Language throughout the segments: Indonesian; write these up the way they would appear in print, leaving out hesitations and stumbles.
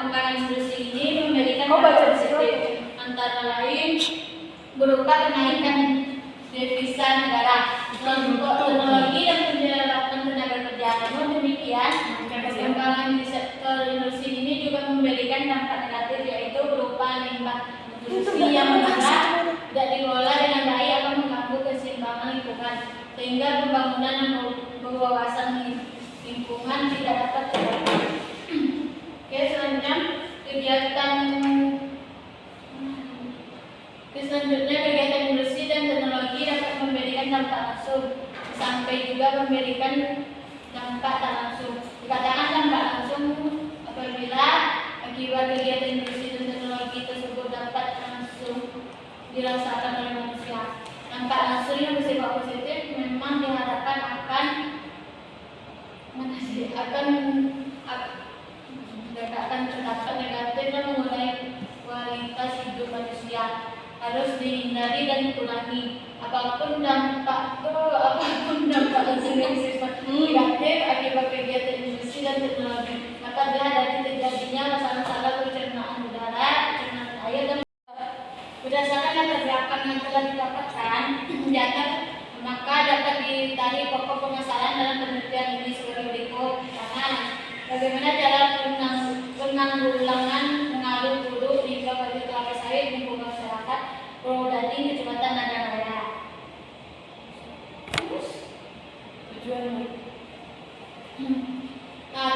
perkembangan industri ini memberikan dampak positif antara lain berupa kenaikan devisa negara, teknologi dan penerapan tenaga kerja. Namun demikian, perkembangan di sektor industri ini juga memberikan dampak negatif, yaitu berupa limbah industri yang mengendap, tidak dikelola dengan baik akan mengganggu keseimbangan lingkungan, sehingga pembangunan dan berwawasan lingkungan tidak dapat tercapai. Oke, selanjutnya kegiatan industri dan teknologi dapat memberikan dampak langsung sampai juga memberikan dampak tak langsung. Dikatakan dampak langsung apabila akibat kegiatan industri dan teknologi tersebut dapat langsung dirasakan oleh manusia. Dampak langsung yang bersifat positif memang diharapkan akan terdapat negatif dan mengurangi kualitas hidup manusia. Harus dihindari dan dikurangi. Apapun dampak langsung yang bersifat negatif akibat kegiatan industri dan teknologi akan dihadapi terjadinya masalah-masalah pencernaan udara, pencernaan air, dan berdasarkan latar belakang yang telah didapatkan di atas, maka dapat ditarik pokok permasalahan dalam penelitian ini sebagai berikut. Bagaimana cara penanggulangan pengaruh buruk limbah pabrik kelapa sawit lingkungan masyarakat Purwodadi, Kecamatan Nagan Raya.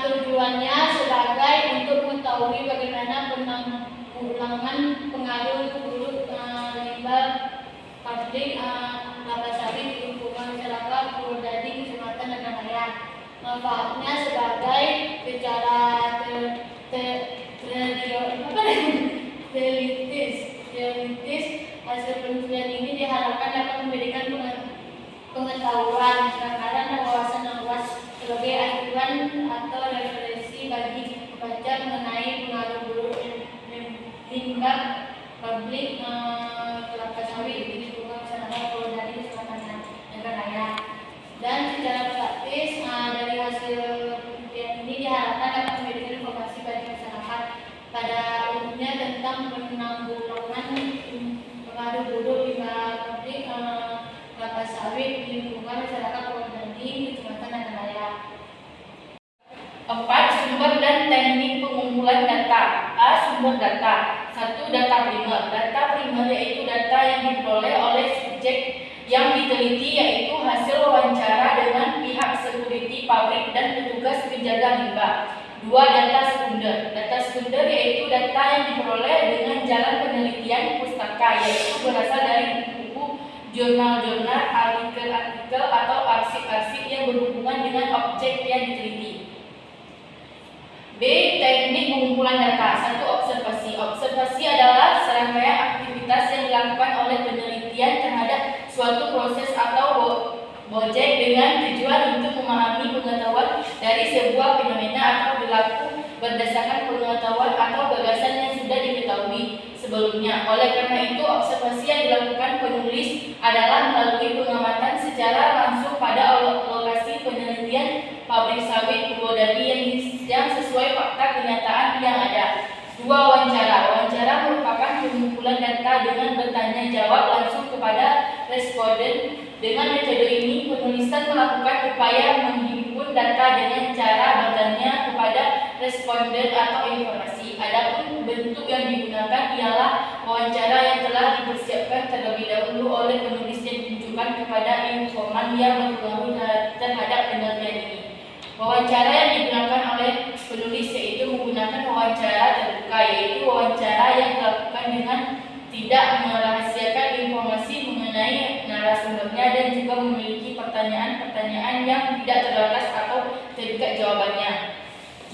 Tujuannya sebagai untuk mengetahui bagaimana penanggulangan pengaruh buruk limbah pabrik kelapa sawit lingkungan masyarakat Purwodadi, Kecamatan Nagan Raya. Manfaatnya sebagai secara teoritis, hasil penelitian ini diharapkan dapat memberikan pengetahuan, kesadaran dan wawasan yang luas sebagai acuan atau referensi bagi pembaca mengenai pengaruh buruk limbah pabrik kelapa sawit di lingkungan masyarakat Purwodadi, Kecamatan Nagan Raya. Dan secara praktis dari hasil penelitian ini diharapkan dapat memberikan informasi bagi masyarakat pada umumnya tentang penanggulangan pengaruh buruk limbah pabrik kelapa sawit di lingkungan masyarakat Purwodadi, Kecamatan Nagan Raya. 4. Sumber dan teknik pengumpulan data. A. Sumber data. 1. Data primer. Data primer yaitu data yang diperoleh oleh subjek yang diteliti, yaitu hasil wawancara dengan pihak security pabrik dan petugas penjaga limbah. 2. Data sekunder. Data sekunder yaitu data yang diperoleh dengan jalan penelitian pustaka, yaitu berasal dari buku, jurnal-jurnal, artikel-artikel atau arsip-arsip yang berhubungan dengan objek yang diteliti. B. Teknik pengumpulan data. 1. Observasi. Observasi adalah serangkaian aktivitas yang dilakukan oleh penelitian terhadap suatu proses atau objek dengan tujuan untuk memahami pengetahuan dari sebuah fenomena atau berlaku berdasarkan pengetahuan atau gagasan yang sudah diketahui sebelumnya. Oleh karena itu, observasi yang dilakukan penulis adalah melalui pengamatan secara langsung pada lokasi penelitian pabrik sawit Purwodadi yang sesuai fakta kenyataan yang ada. 2. Wawancara. Wawancara merupakan pengumpulan data dengan bertanya jawab langsung kepada responden. Dengan metode ini, penulisan melakukan upaya menghimpun data dengan cara bertanya kepada responden atau informasi. Adapun bentuk yang digunakan ialah wawancara yang telah dipersiapkan terlebih dahulu oleh penulis yang ditujukan kepada informan yang berpengaruh terhadap penelitian ini. Wawancara yang digunakan oleh penulis yaitu menggunakan wawancara terbuka, yaitu wawancara yang dilakukan dengan tidak merahasiakan informasi mengenai narasumbernya dan juga memiliki pertanyaan-pertanyaan yang tidak terbatas atau terdekat jawabannya.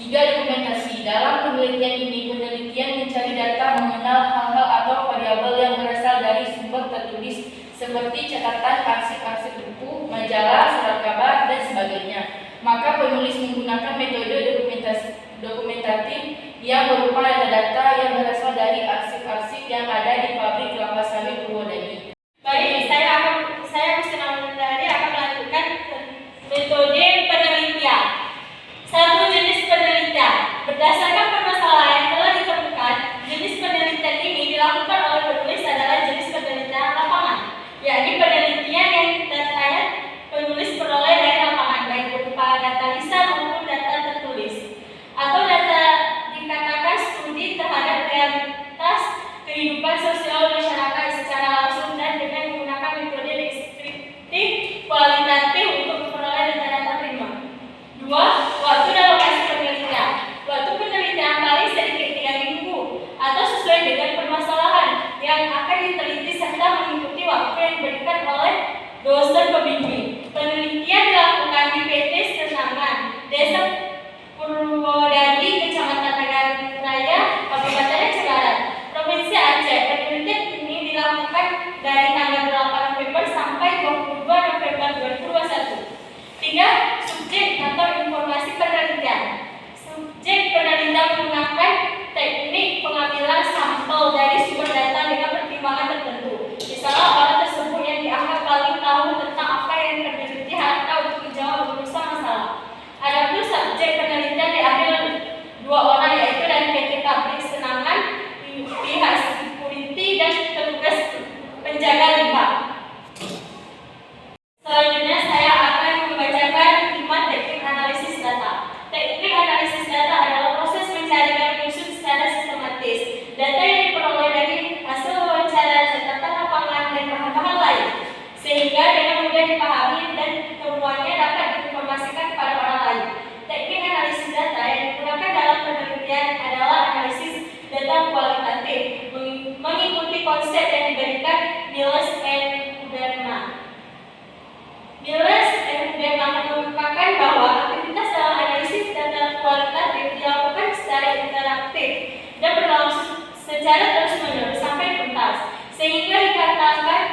3. Dokumentasi. Dalam penelitian ini, penelitian mencari data mengenal hal-hal atau variabel yang berasal dari sumber tertulis seperti catatan, arsip-arsip buku, majalah, surat kabar, dan sebagainya. Maka penulis menggunakan metode dokumentatif yang berupa data-data yang berasal dari arsip-arsip yang ada di pabrik kelapa sawit Purwodadi. Baik, saya Kustina Wulandari akan melanjutkan metode penelitian. Satu jenis penelitian berdasarkan permasalahan yang telah dosen pembimbing. Penelitian dilakukan di PT Senangan, Desa Purwodadi, Kecamatan Nagaraya, Kabupaten Cikarang, Provinsi Aceh. Penelitian ini dilakukan dari tanggal 8 November sampai 22 November 2021. 3. Subjek atau informasi penelitian. Subjek penelitian menggunakan teknik pengambilan sampel dari sumber data dengan pertimbangan tertentu. Misalnya orang tersebut yang dianggap paling tahu tentang apa yang terjadi atau untuk menjawab beberapa masalah. Adapun subjek penelitian diambil 2 orang, yaitu dari PT Pabrik Senangan, pihak security dan petugas penjaga limbah. Selanjutnya saya akan membacakan 5 teknik analisis data. Teknik analisis data adalah proses mencari dan menyusun secara sistematis data yang diperoleh dari hasil wawancara, catatan lapangan, dan bahan-bahan lain, sehingga dengan mudah dipahami dan temuannya dapat diinformasikan kepada orang lain. Teknik analisis data yang digunakan dalam penelitian adalah analisis data kualitatif, mengikuti konsep yang diberikan Niels and Uberman. Niels and Uberman mengungkapkan bahwa aktivitas dalam analisis data kualitatif dilakukan secara interaktif dan berlangsung secara terus-menerus sampai tuntas, sehingga dikatakan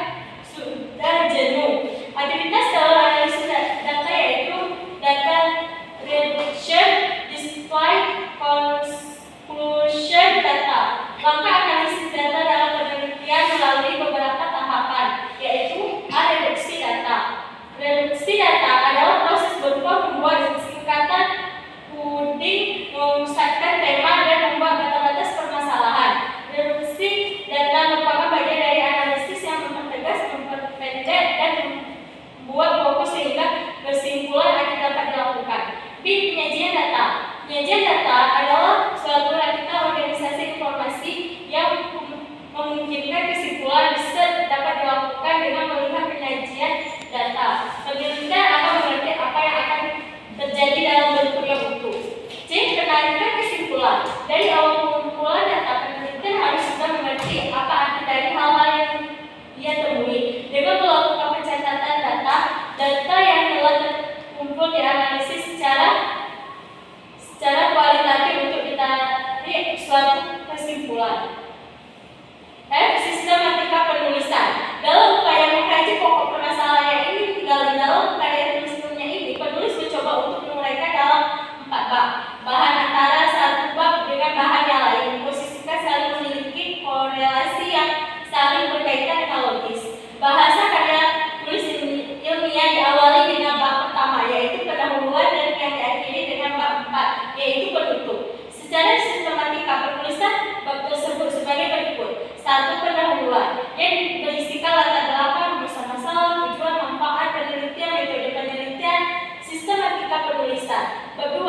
sudah jenuh. Aktivitas dalam analisis data yaitu data reduction, display, conclusion data. Langkah analisis data dalam penelitian melalui beberapa tahapan, yaitu reduksi data. Reduksi data adalah proses berupa membuat singkatan, coding, memusatkan tema, dan membuat batas-batas permasalahan. Reduksi data merupakan bagian dari analisis yang mempertegas, memperpendek, dan membuat fokus sehingga kesimpulan akan dapat dilakukan. B. Penyajian data. Penyajian data adalah suatu rangkaian organisasi informasi yang memungkinkan kesimpulan bisa dapat dilakukan dengan melihat penyajian data. Penelitian akan mengerti apa yang akan terjadi dalam bentuk yang utuh. C. Penarikan kesimpulan. Dari awal pengumpulan data, penelitian harus sudah mengerti apa arti dari hal-hal yang dia temui. Dengan melakukan pencatatan data yang telah terkumpul dianalisis secara kualitatif untuk ditarik suatu kesimpulan. F. Sistematika penulisan. Dalam upaya mengkaji pokok permasalahan yang ingin digali dalam karya tulisnya ini, penulis mencoba untuk menguraikan dalam 4 bab. Bahan antara satu bab dengan bahan yang lain, memposisikan saling memiliki korelasi yang saling berkaitan dengan logis. Bahasa karya tulis ilmiah diawali dengan bab pertama, yaitu pendahuluan, dan yang diakhiri dengan bab 4, yaitu penutup. Secara sistematika penulisan bab tersebut sebagai berikut. 1. Pendahuluan, yang berisikan latar belakang, masalah, tujuan, manfaat penelitian, metode penelitian, sistematika penulisan. Bab 2.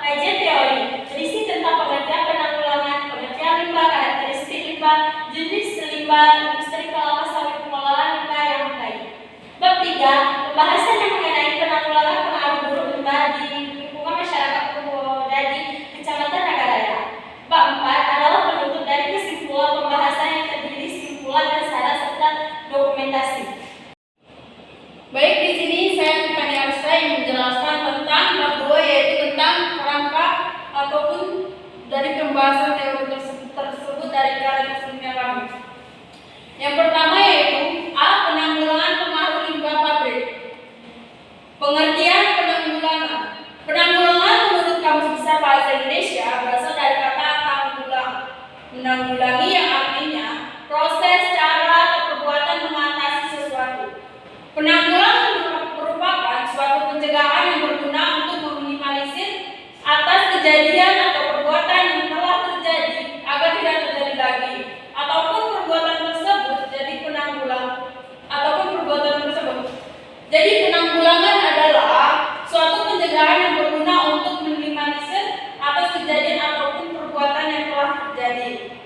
Kajian teori, berisi tentang pengertian penanggulangan, pengertian limbah, karakteristik limbah, jenis limbah, industri kelapa sawit, pengelolaan limbah yang baik. Bab 3. Pembahasan yang mengenai penanggulangan pengaruh buruk limbah di lingkungan masyarakat Purwodadi, Kecamatan Nagaraya. Bab 4 adalah penutup dari kesimpulan pembahasan yang terdiri simpulan dan syarat serta dokumentasi. Baik, di sini saya Tiffany Arsa yang menjelaskan tentang bab 2, yaitu tentang kerangka ataupun dari pembahasan teori tersebut dari karya ilmiah kami. Yang pertama yaitu A. Penanggulangan pengaruh limbah pabrik. Pengertian penanggulangan. Penanggulangan menurut Kamus Besar Bahasa Indonesia berasal dari kata tanggulang. Menanggulangi yang artinya proses, cara, atau perbuatan mengatasi sesuatu. Penanggulangan merupakan suatu pencegahan yang berguna untuk meminimalisir atas kejadian atau perbuatan yang telah terjadi agar tidak terjadi lagi, ataupun perbuatan tersebut jadi Jadi penanggulangan adalah suatu pencegahan yang berguna untuk meminimalisir atas kejadian ataupun perbuatan yang telah terjadi.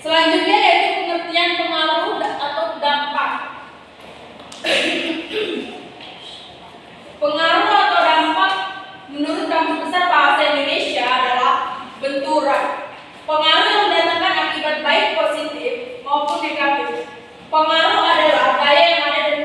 Selanjutnya yaitu pengertian pengaruh atau dampak. Pengaruh atau dampak menurut Kamus Besar Bahasa Indonesia adalah benturan. Pengaruh yang mendatangkan akibat baik positif maupun negatif. Pengaruh adalah gaya yang ada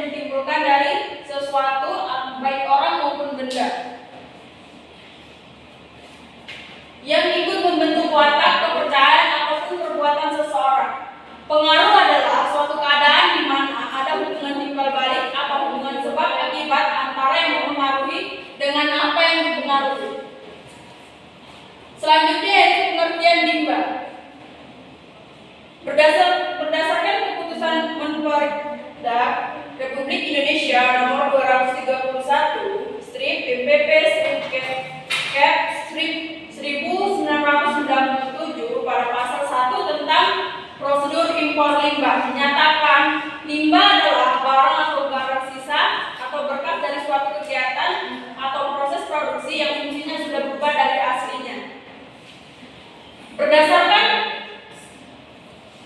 PPP Cap Strip 1997 pada pasal 1 tentang prosedur impor limbah menyatakan limbah adalah barang atau barang sisa atau berkas dari suatu kegiatan atau proses produksi yang fungsinya sudah berubah dari aslinya.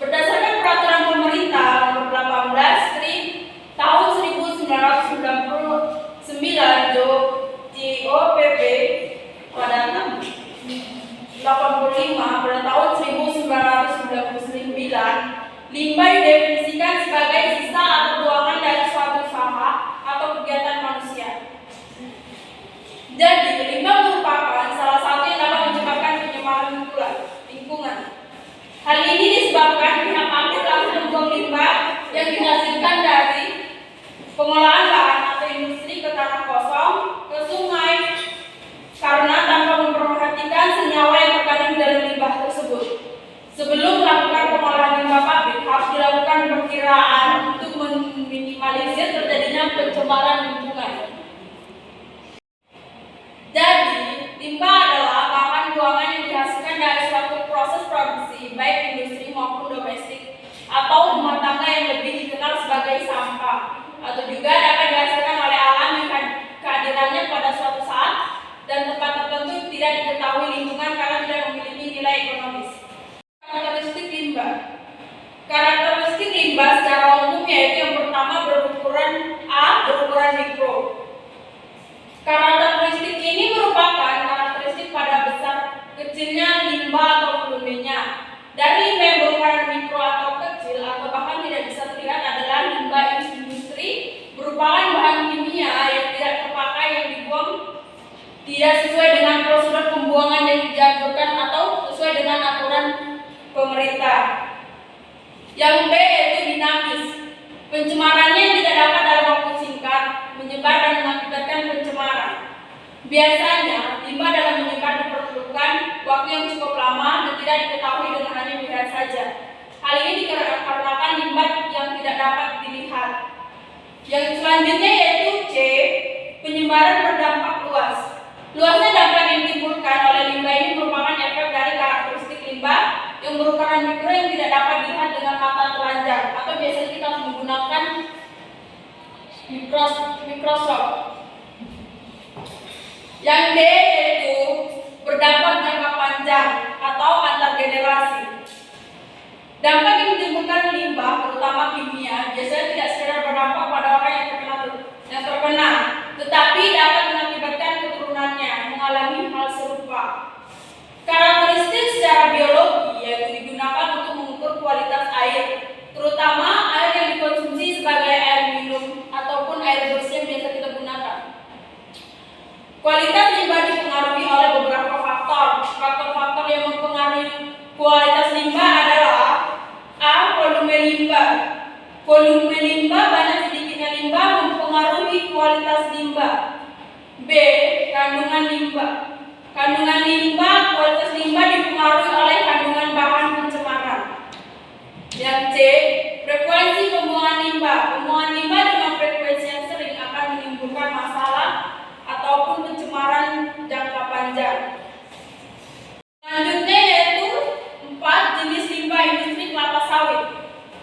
Berdasarkan peraturan pemerintah nomor 18 tahun 1999 JOPP pada 85 pada tahun 1999, limbah didefinisikan sebagai sisa atau buangan dari suatu usaha atau kegiatan manusia. Jadi, limbah merupakan salah satu yang dapat menyebabkan pencemaran lingkungan. Hal ini disebabkan pihak pabrik langsung membuang limbah yang dihasilkan dari pengolahan bahan atau industri ke tanah kosong, ke sungai, karena tanpa memperhatikan senyawa yang terkandung dalam limbah tersebut. Sebelum melakukan pengolahan limbah pabrik, harus dilakukan perkiraan untuk meminimalisir terjadinya pencemaran lingkungan. Jadi, limbah adalah bahan buangan yang dihasilkan dari suatu proses produksi, baik industri maupun domestik, atau rumah tangga yang lebih dikenal sebagai sampah, atau juga dapat dihasilkan oleh alam yang kehadirannya pada suatu saat dan tempat tertentu tidak diketahui lingkungan karena tidak memiliki nilai ekonomis. Karakteristik limbah. Karakteristik limbah secara umum yaitu yang pertama berukuran A, berukuran mikro. Karakteristik ini merupakan karakteristik pada besar kecilnya limbah atau volumenya. Dari limbah yang berukuran mikro atau kecil atau bahkan tidak bisa terlihat adalah limbah industri, merupakan bahan kimia yang tidak terpakai yang dibuang tidak sesuai dengan prosedur pembuangan yang dianjurkan atau sesuai dengan aturan pemerintah. Yang B yaitu dinamis. Pencemarannya tidak dapat dalam waktu singkat menyebar dan mengakibatkan pencemaran. Biasanya limbah dalam menyebar diperlukan waktu yang cukup lama dan tidak diketahui dengan hanya melihat saja. Hal ini dikarenakan limbah yang tidak dapat dilihat. Yang selanjutnya yaitu C, penyebaran berdampak luas. Luasnya dampak yang ditimbulkan oleh limbah ini merupakan efek dari karakteristik limbah yang berukuran mikro yang tidak dapat dilihat dengan mata telanjang atau biasanya kita harus menggunakan mikroskop. Yang D yaitu berdampak jangka panjang atau antar generasi. Dampak yang ditimbulkan limbah, terutama kimia, biasanya tidak sekedar berdampak pada orang yang terkena, tetapi dapat mengakibatkan keturunannya mengalami hal serupa. Karakteristik secara biologi yaitu digunakan untuk mengukur kualitas air, terutama air yang dikonsumsi sebagai air minum ataupun air bersih yang biasa kita gunakan. Kualitas limbah dipengaruhi oleh beberapa faktor. Faktor-faktor yang mempengaruhi kualitas limbah adalah A. Volume limbah. Volume limbah, banyak sedikitnya limbah mempengaruhi kualitas limbah. B. Kandungan limbah. Kandungan limbah, kualitas limbah dipengaruhi oleh kandungan bahan pencemaran. Yang C. Frekuensi pembuangan limbah. Pembuangan limbah dengan frekuensi yang sering akan menimbulkan masalah ataupun pencemaran jangka panjang. Selanjutnya yaitu 4 jenis limbah industri kelapa sawit.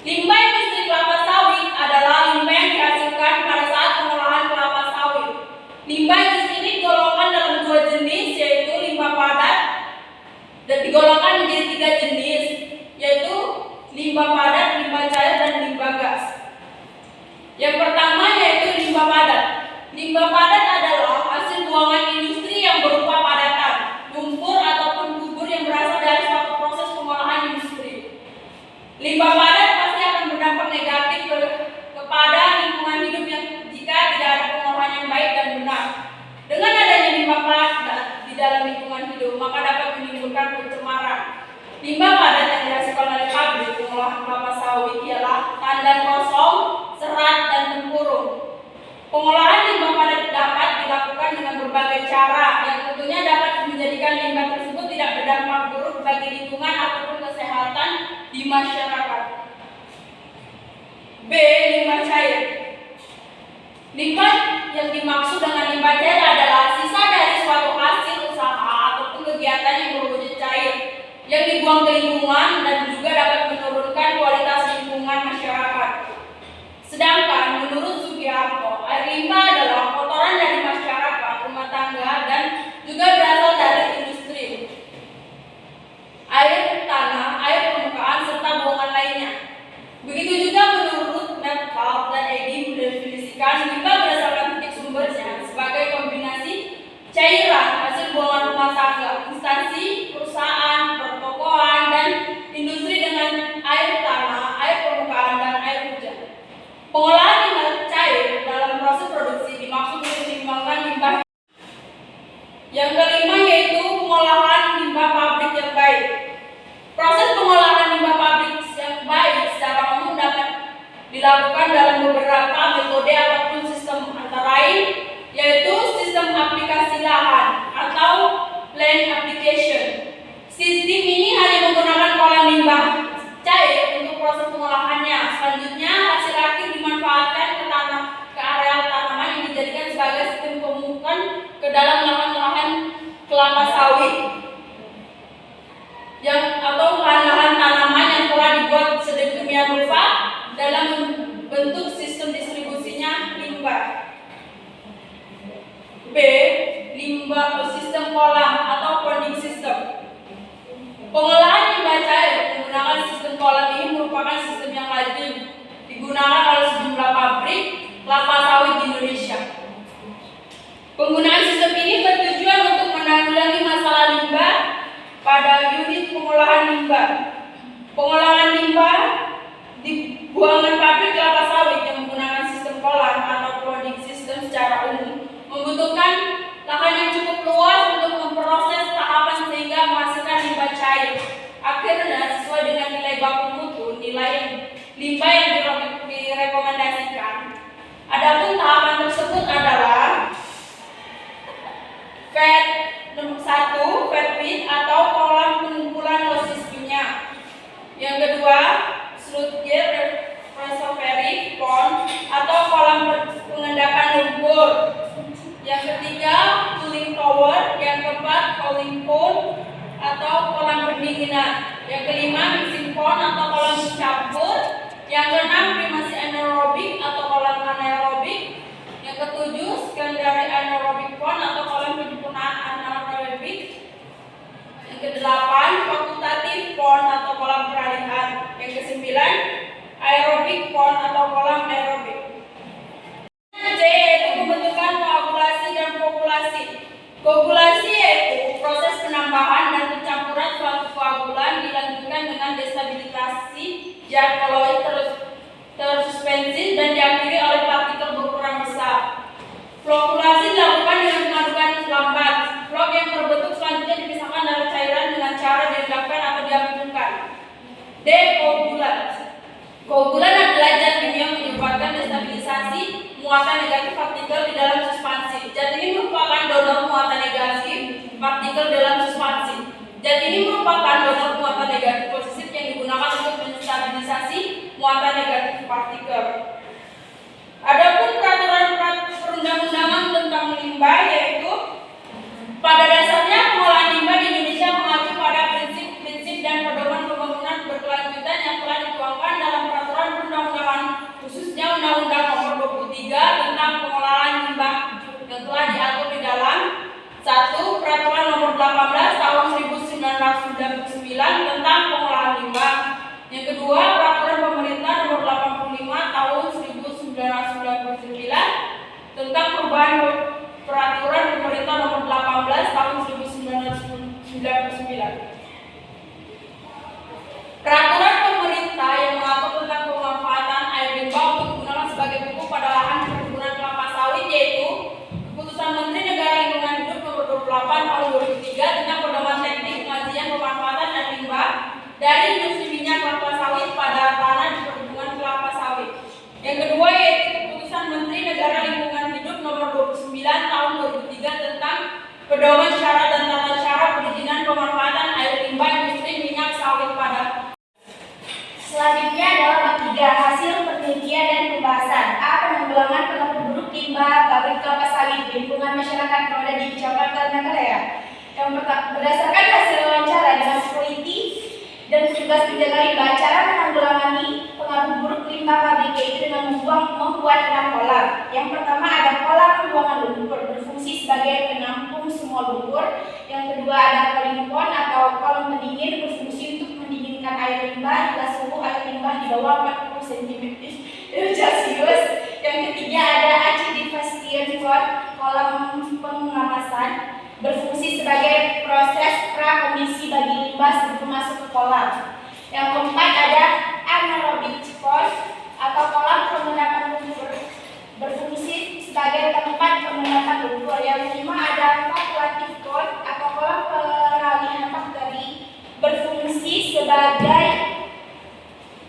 Limbah industri kelapa sawit adalah limbah yang dihasilkan pada saat pengolahan kelapa sawit. Limbah industri ini digolongkan dalam 2 jenis yaitu limbah padat dan digolongkan menjadi 3 jenis yaitu limbah padat, limbah cair, dan limbah gas. Yang pertama yaitu limbah padat. Limbah padat adalah hasil buangan industri yang berupa padatan, lumpur ataupun bubur yang berasal dari suatu proses pengolahan industri. Limbah padat pasti akan berdampak negatif kepada lingkungan hidup yang jika tidak ada pengolahan yang baik dan benar. Dengan adanya limbah padat di dalam lingkungan hidup, maka dapat menimbulkan pencemaran. Limbah padat yang dihasilkan oleh pabrik pengolahan kelapa sawit ialah tandan kosong, serat, dan tempurung. Pengolahan limbah padat dapat dilakukan dengan berbagai cara yang tentunya dapat menjadikan limbah tersebut tidak berdampak buruk bagi lingkungan ataupun kesehatan di masyarakat. B. Limbah cair. Limbah yang dimaksud dengan limbah cair adalah yang dibuang ke lingkungan dan juga dapat menurunkan kualitas lingkungan masyarakat. Sedangkan menurut Sugiharto, air limbah adalah kotoran dari masyarakat, rumah tangga, dan juga berasal dari industri, air tanah, air permukaan, serta buangan lainnya. Begitu juga menurut Metcalf dan Eddy mendefinisikan limbah berdasarkan titik sumbernya sebagai kombinasi cairan hasil buangan rumah tangga, instansi, perusahaan, pertokoan, dan industri dengan air tanah, air permukaan, dan air hujan. Pengolahan limbah cair dalam proses produksi dimaksud untuk menimbulkan limbah. Yang kelima yaitu pengolahan limbah pabrik yang baik. Proses pengolahan limbah pabrik yang baik secara umum dapat dilakukan dalam beberapa metode ataupun sistem, antara lain yaitu sistem aplikasi lahan atau land application. Sistem ini hanya menggunakan kolam limbah cair untuk proses pengolahannya. Selanjutnya hasil akhir dimanfaatkan ke areal tanaman yang dijadikan sebagai sistem pemupukan ke dalam lahan-lahan kelapa sawit atau lahan-lahan tanaman yang telah dibuat sedemikian rupa dalam bentuk sistem distribusinya limbah. B. Limbah sistem kolam atau ponding system. Pengolahan limbah cair menggunakan sistem kolam ini merupakan sistem yang lazim digunakan oleh sejumlah pabrik kelapa sawit di Indonesia. Penggunaan sistem ini bertujuan untuk menanggulangi masalah limbah pada unit pengolahan limbah. Pengolahan limbah di buangan pabrik kelapa sawit yang menggunakan sistem kolam atau ponding system secara umum membutuhkan lahan yang cukup luas untuk memproses tahapan sehingga menghasilkan limbah cair. Akhirnya sesuai dengan nilai baku mutu, nilai limbah yang direkomendasikan. Adapun tahapan tersebut adalah satu, fed pit atau kolam pengumpulan losis minyak. Yang kedua, sludge reservoir pond atau kolam pengendapan lumpur. Yang ketiga, cooling tower. Yang keempat, cooling pond atau kolam pendinginan. Yang kelima, mixing pond atau kolam campur. Yang keenam, primasi anaerobik atau kolam anaerobik. Yang ketujuh, secondary anaerobik pond atau kolam penyempurnaan anaerobik. Yang kedelapan, fakultatif pond atau kolam peralihan. Yang kesembilan, aerobik pond atau kolam aerobik. C yaitu pembentukan koagulasi dan populasi. Koagulasi yaitu proses penambahan dan pencampuran suatu koagulan dilanjutkan dengan destabilisasi zat koloid tersuspensi dan diakhiri oleh partikel berukuran besar. Flokkulasi dilakukan dengan pengadukan lambat. Flok yang terbentuk selanjutnya dipisahkan dari cairan dengan cara diendapkan atau diampunkan. D. Koagulan. Koagulan adalah zat kimia yang menyebabkan destabilisasi muatan negatif partikel di dalam suspansi. Zat ini merupakan donor muatan negatif partikel dalam suspansi. Zat ini merupakan donor muatan negatif positif yang digunakan untuk menstabilisasi muatan negatif partikel. Adapun peraturan perundang-undangan tentang limbah yaitu pada dasarnya pengolahan limbah di Indonesia mengacu pada prinsip-prinsip dan pedoman pembangunan berkelanjutan yang telah dituangkan dalam peraturan perundang-undangan, khususnya Undang-Undang Nomor 23 tentang pengolahan limbah yang telah diatur di dalam 1. Peraturan Nomor 18 Tahun 1999 tentang pengolahan limbah. Yang kedua, Peraturan Pemerintah Nomor 85 Tahun 1999 tentang perubahan Peraturan Pemerintah Nomor 18 Tahun 1999. Peraturan pemerintah yang mengatur tentang pemanfaatan air limbah untuk digunakan sebagai pupuk pada lahan perkebunan kelapa sawit yaitu Keputusan Menteri Negara Lingkungan Hidup Nomor 28 Tahun 2003 tentang pedoman teknik pengajian pemanfaatan air limbah dari industri minyak kelapa sawit pada tanah di perkebunan kelapa sawit. Yang kedua yaitu Keputusan Menteri Negara Lingkungan Hidup Nomor 29 Tahun 2003 tentang pedoman syarat dan tata cara perizinan pemanfaatan air limbah industri minyak sawit pada. Selanjutnya adalah bab 3, hasil penelitian dan pembahasan. A. Penanggulangan pengaruh buruk limbah pabrik kelapa sawit di lingkungan masyarakat yang ada di Cabang Kartanegara. Yang pertama, berdasarkan hasil wawancara dengan security dan petugas penjaga limbah, cara menanggulangi pengaruh buruk limbah pabrik yaitu dengan membuat 6 kolam. Yang pertama ada kolam pembuangan lumpur berfungsi sebagai penampung semua lumpur. Yang kedua ada cooling pond atau kolam pendingin berfungsi untuk mendinginkan air limbah hingga suhu air limbah di bawah 40 cm². Yang ketiga ada acidification pond, kolam pengemasan berfungsi sebagai proses prakondisi bagi limbah sebelum masuk ke kolam. Yang keempat ada anaerobic pond atau kolam pengendapan lumpur berfungsi sebagai tempat pengendapan lumpur. Yang kelima ada evaporative pond atau kolam peralihan bakteri berfungsi sebagai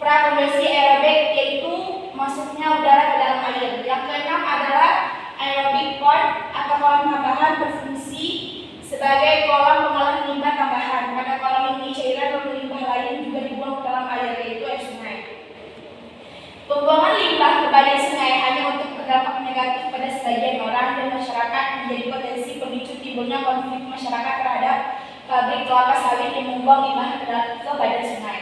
prakondisi aerobik yaitu masuknya udara ke dalam air. Yang keenam adalah aerobic pond atau kolam tambahan berfungsi sebagai kolam pengolahan limbah tambahan. Pada kolam ini cairan atau limbah lain juga dibuang ke dalam air yaitu air sungai. Pembuangan limbah ke badan sungai hanya untuk berdampak negatif pada sebagian orang dan masyarakat menjadi potensi pemicu timbulnya konflik masyarakat terhadap pabrik kelapa sawit yang membuang limbah ke badan sungai.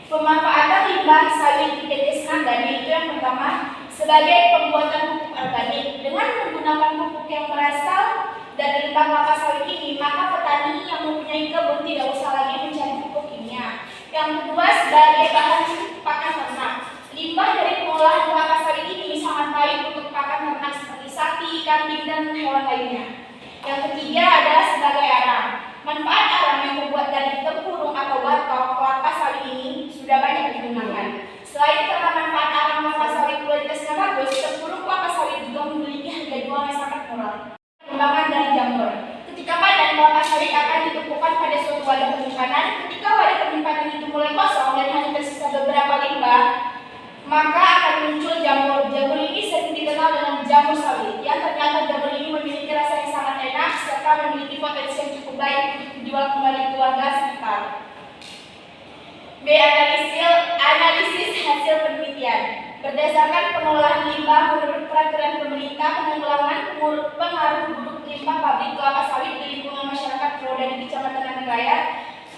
Pemanfaatan limbah sawit di PT Senagan yaitu yang pertama sebagai pembuatan pupuk organik. Dengan menggunakan pupuk yang berasal dari limbah kelapa sawit ini, maka petani yang mempunyai kebun tidak usah lagi mencari pupuk kimia. Yang kedua sebagai bahan pakan ternak. Limbah dari pengolahan kelapa sawit ini sangat baik untuk pakan ternak seperti sapi, kambing, dan hewan lainnya. Yang ketiga adalah sebagai arang. Manfaat arang yang terbuat dari tempurung atau batok kelapa sawit ini sudah banyak digunakan. Selain karena manfaat arang kelapa sawit kualitasnya bagus, tempurung kelapa sawit juga memiliki harga jual yang sangat murah. Pengembangan dari jamur. Ketika panen, kelapa sawit akan ditumpukan pada suatu wadah penyimpanan. Ketika wadah penyimpanan itu mulai kosong dan hanya tersisa beberapa limbah, maka akan muncul jamur. Jamur ini sering dikenal dengan jamur sawit. Yang ternyata jamur ini memiliki rasa yang sangat enak serta memiliki potensi yang cukup baik untuk dijual kembali ke warga sekitar. B. Analisis hasil penelitian. Berdasarkan pengolahan limbah menurut peraturan pemerintah penanggulangan pengaruh buruk limbah pabrik kelapa sawit di lingkungan masyarakat Purwoda di Kecamatan Nangraya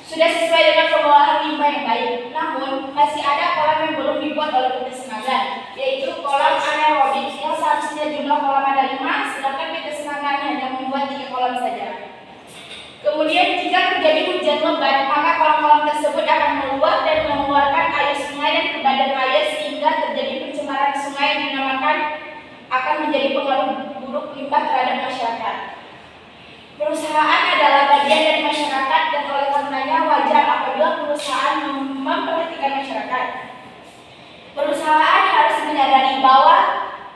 sudah sesuai dengan pengolahan limbah yang baik. Namun masih ada kolam yang belum dibuat oleh PT Senagan, yaitu kolam anaerobik yang seharusnya jumlah kolam ada 5, sedangkan PT Senagan hanya membuat 3 kolam saja. Kemudian jika terjadi hujan lebat, maka kolam-kolam tersebut akan meluap dan mengeluarkan air sungai dan ke badan air sehingga terjadi pencemaran sungai yang dinamakan akan menjadi pengaruh buruk limbah terhadap masyarakat. Perusahaan adalah bagian dari masyarakat dan oleh karenanya wajar apabila perusahaan memperhatikan masyarakat. Perusahaan harus menyadari bahwa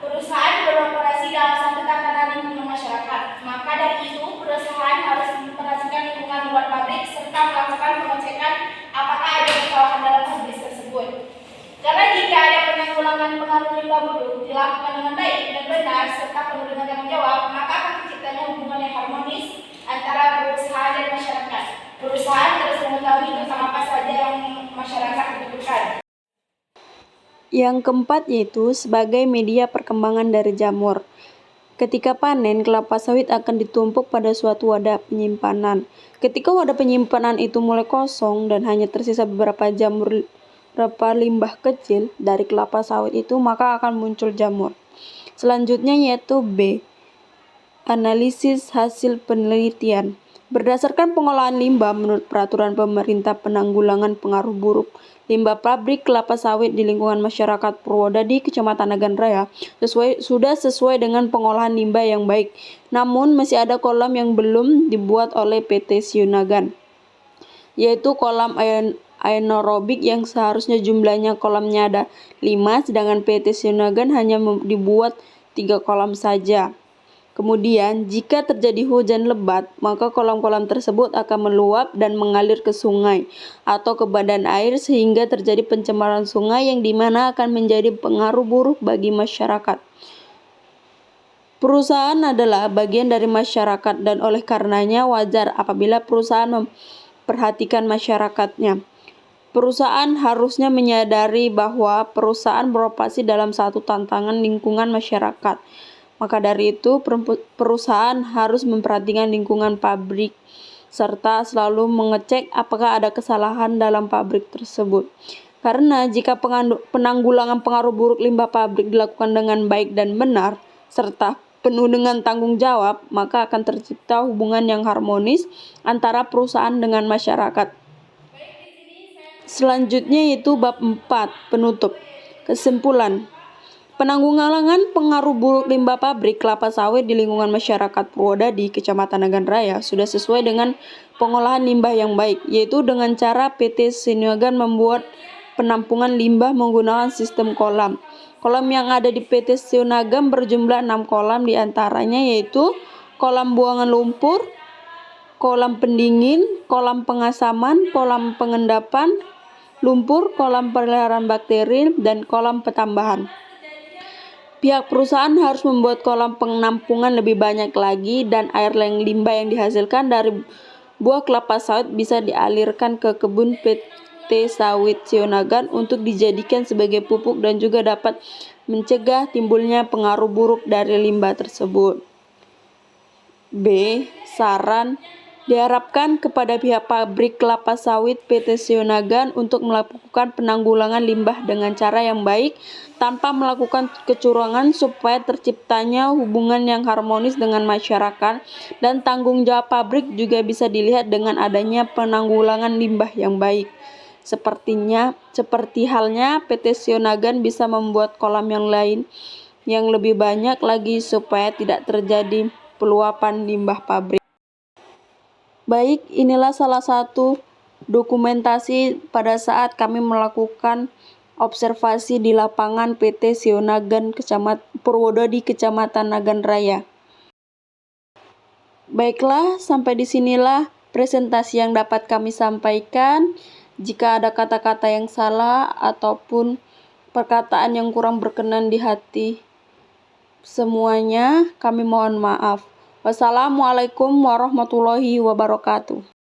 perusahaan beroperasi dalam satu tatanan lingkungan masyarakat. Maka dari itu, perusahaan harus memperhatikan lingkungan luar pabrik serta melakukan pengecekan apakah ada kesalahan dalam pabrik tersebut. Karena jika ada penanggulangan pengaruh limbah buruk dilakukan dengan baik dan benar serta penuh dengan tanggung jawab, maka akan terciptanya hubungan yang harmonis antara perusahaan dan masyarakat. Perusahaan terus mengetahui tentang apa saja yang masyarakat butuhkan. Yang keempat yaitu sebagai media perkembangan dari jamur. Ketika panen, kelapa sawit akan ditumpuk pada suatu wadah penyimpanan. Ketika wadah penyimpanan itu mulai kosong dan hanya tersisa beberapa limbah kecil dari kelapa sawit itu, maka akan muncul jamur. Selanjutnya yaitu B. Analisis hasil penelitian. Berdasarkan pengolahan limbah menurut peraturan pemerintah penanggulangan pengaruh buruk limbah pabrik kelapa sawit di lingkungan masyarakat Purwoda di Kecamatan Nagan Raya sudah sesuai dengan pengolahan limbah yang baik. Namun masih ada kolam yang belum dibuat oleh PT Senagan, yaitu kolam anaerobik yang seharusnya jumlahnya kolamnya ada 5, sedangkan PT Senagan hanya dibuat 3 kolam saja. Kemudian, jika terjadi hujan lebat, maka kolam-kolam tersebut akan meluap dan mengalir ke sungai atau ke badan air sehingga terjadi pencemaran sungai yang dimana akan menjadi pengaruh buruk bagi masyarakat. Perusahaan adalah bagian dari masyarakat dan oleh karenanya wajar apabila perusahaan memperhatikan masyarakatnya. Perusahaan harusnya menyadari bahwa perusahaan beroperasi dalam satu tantangan lingkungan masyarakat. Maka dari itu, perusahaan harus memperhatikan lingkungan pabrik serta selalu mengecek apakah ada kesalahan dalam pabrik tersebut. Karena jika penanggulangan pengaruh buruk limbah pabrik dilakukan dengan baik dan benar, serta penuh dengan tanggung jawab, maka akan tercipta hubungan yang harmonis antara perusahaan dengan masyarakat. Selanjutnya yaitu bab 4, penutup. Kesimpulan. Penanggulangan pengaruh buruk limbah pabrik kelapa sawit di lingkungan masyarakat Purwodadi, Kecamatan Nagan Raya sudah sesuai dengan pengolahan limbah yang baik, yaitu dengan cara PT Sionagan membuat penampungan limbah menggunakan sistem kolam. Kolam yang ada di PT Sionagan berjumlah 6 kolam, diantaranya yaitu kolam buangan lumpur, kolam pendingin, kolam pengasaman, kolam pengendapan lumpur, kolam peliharaan bakteri, dan kolam petambahan. Pihak perusahaan harus membuat kolam penampungan lebih banyak lagi, dan air limbah yang dihasilkan dari buah kelapa sawit bisa dialirkan ke kebun PT Sawit Sionagan untuk dijadikan sebagai pupuk dan juga dapat mencegah timbulnya pengaruh buruk dari limbah tersebut. B. Saran. Diharapkan kepada pihak pabrik kelapa sawit PT Sionagan untuk melakukan penanggulangan limbah dengan cara yang baik tanpa melakukan kecurangan supaya terciptanya hubungan yang harmonis dengan masyarakat, dan tanggung jawab pabrik juga bisa dilihat dengan adanya penanggulangan limbah yang baik. Seperti halnya PT Sionagan bisa membuat kolam yang lain yang lebih banyak lagi supaya tidak terjadi peluapan limbah pabrik. Baik, inilah salah satu dokumentasi pada saat kami melakukan observasi di lapangan PT Sionagan Purwodadi, Kecamatan Nagan Raya. Baiklah, sampai disinilah presentasi yang dapat kami sampaikan. Jika ada kata-kata yang salah ataupun perkataan yang kurang berkenan di hati semuanya, kami mohon maaf. Wassalamualaikum warahmatullahi wabarakatuh.